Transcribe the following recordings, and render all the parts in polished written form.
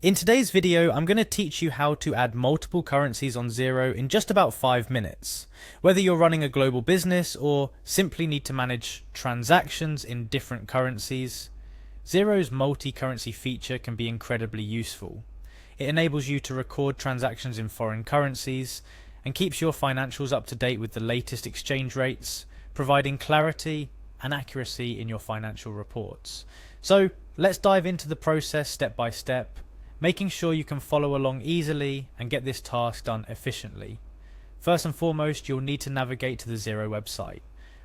In today's video, I'm going to teach you how to add multiple currencies on Xero in just about 5 minutes. Whether you're running a global business or simply need to manage transactions in different currencies, Xero's multi-currency feature can be incredibly useful. It enables you to record transactions in foreign currencies and keeps your financials up to date with the latest exchange rates, providing clarity and accuracy in your financial reports. So let's dive into the process step by step, making sure you can follow along easily and get this task done efficiently. First and foremost, you'll need to navigate to the Xero website.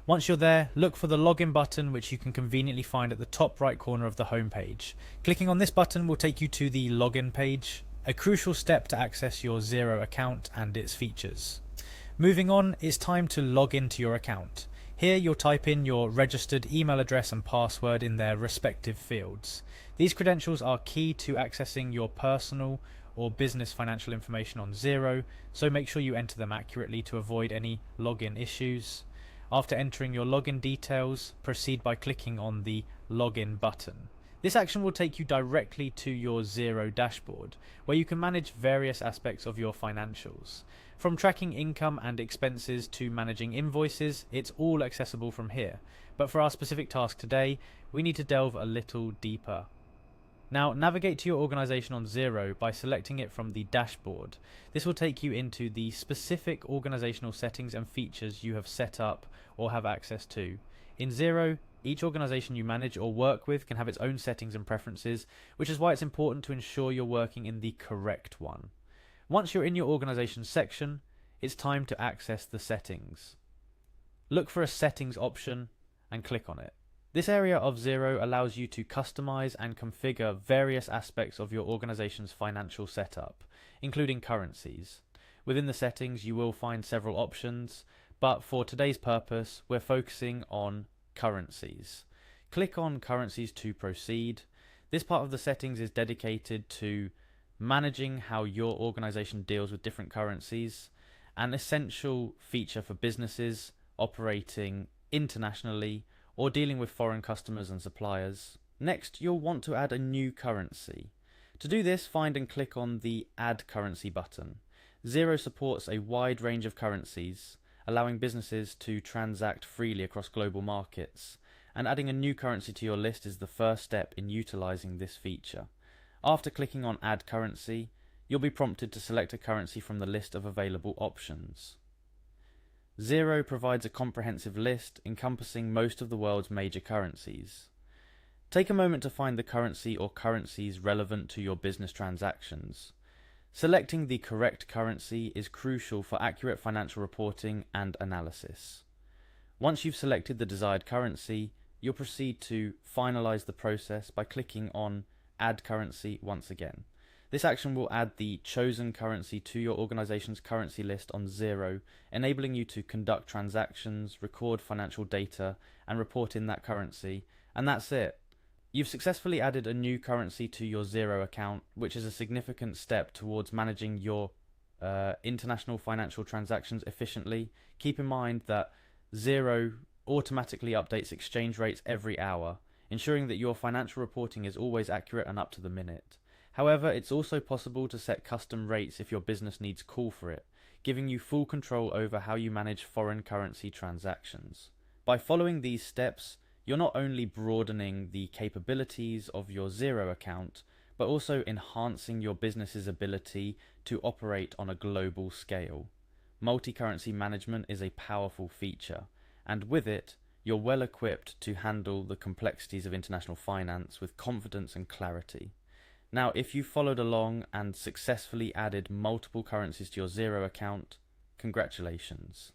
Once you're there, look for the login button, which you can conveniently find at the top right corner of the homepage. Clicking on this button will take you to the login page, a crucial step to access your Xero account and its features. Moving on, it's time to log into your account. Here you'll type in your registered email address and password in their respective fields. These credentials are key to accessing your personal or business financial information on Xero, so make sure you enter them accurately to avoid any login issues. After entering your login details, proceed by clicking on the login button. This action will take you directly to your Xero dashboard, where you can manage various aspects of your financials. From tracking income and expenses to managing invoices, it's all accessible from here. But for our specific task today, we need to delve a little deeper. Now, navigate to your organization on Xero by selecting it from the dashboard. This will take you into the specific organizational settings and features you have set up or have access to. In Xero, each organization you manage or work with can have its own settings and preferences, which is why it's important to ensure you're working in the correct one. Once you're in your organization section, it's time to access the settings. Look for a settings option and click on it. This area of Xero allows you to customize and configure various aspects of your organization's financial setup, including currencies. Within the settings, you will find several options, but for today's purpose, we're focusing on currencies. Click on currencies to proceed. This part of the settings is dedicated to managing how your organization deals with different currencies, an essential feature for businesses operating internationally or dealing with foreign customers and suppliers. Next, you'll want to add a new currency. To do this, find and click on the Add Currency button. Xero supports a wide range of currencies, allowing businesses to transact freely across global markets, and adding a new currency to your list is the first step in utilizing this feature. After clicking on Add Currency, you'll be prompted to select a currency from the list of available options. Xero provides a comprehensive list encompassing most of the world's major currencies. Take a moment to find the currency or currencies relevant to your business transactions. Selecting the correct currency is crucial for accurate financial reporting and analysis. Once you've selected the desired currency, you'll proceed to finalize the process by clicking on Add Currency once again. This action will add the chosen currency to your organization's currency list on Xero, enabling you to conduct transactions, record financial data, and report in that currency, and that's it. You've successfully added a new currency to your Xero account, which is a significant step towards managing your international financial transactions efficiently. Keep in mind that Xero automatically updates exchange rates every hour, ensuring that your financial reporting is always accurate and up to the minute. However, it's also possible to set custom rates if your business needs call for it, giving you full control over how you manage foreign currency transactions. By following these steps, you're not only broadening the capabilities of your Xero account, but also enhancing your business's ability to operate on a global scale. Multi-currency management is a powerful feature, and with it, you're well equipped to handle the complexities of international finance with confidence and clarity. Now, if you followed along and successfully added multiple currencies to your Xero account, congratulations.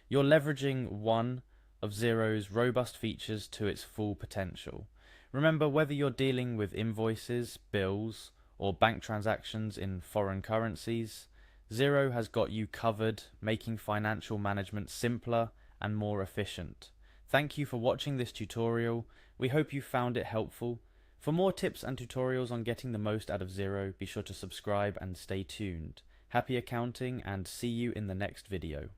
You're leveraging one of Xero's robust features to its full potential. Remember, whether you're dealing with invoices, bills, or bank transactions in foreign currencies, Xero has got you covered, making financial management simpler and more efficient. Thank you for watching this tutorial. We hope you found it helpful. For more tips and tutorials on getting the most out of Xero, be sure to subscribe and stay tuned. Happy accounting, and see you in the next video.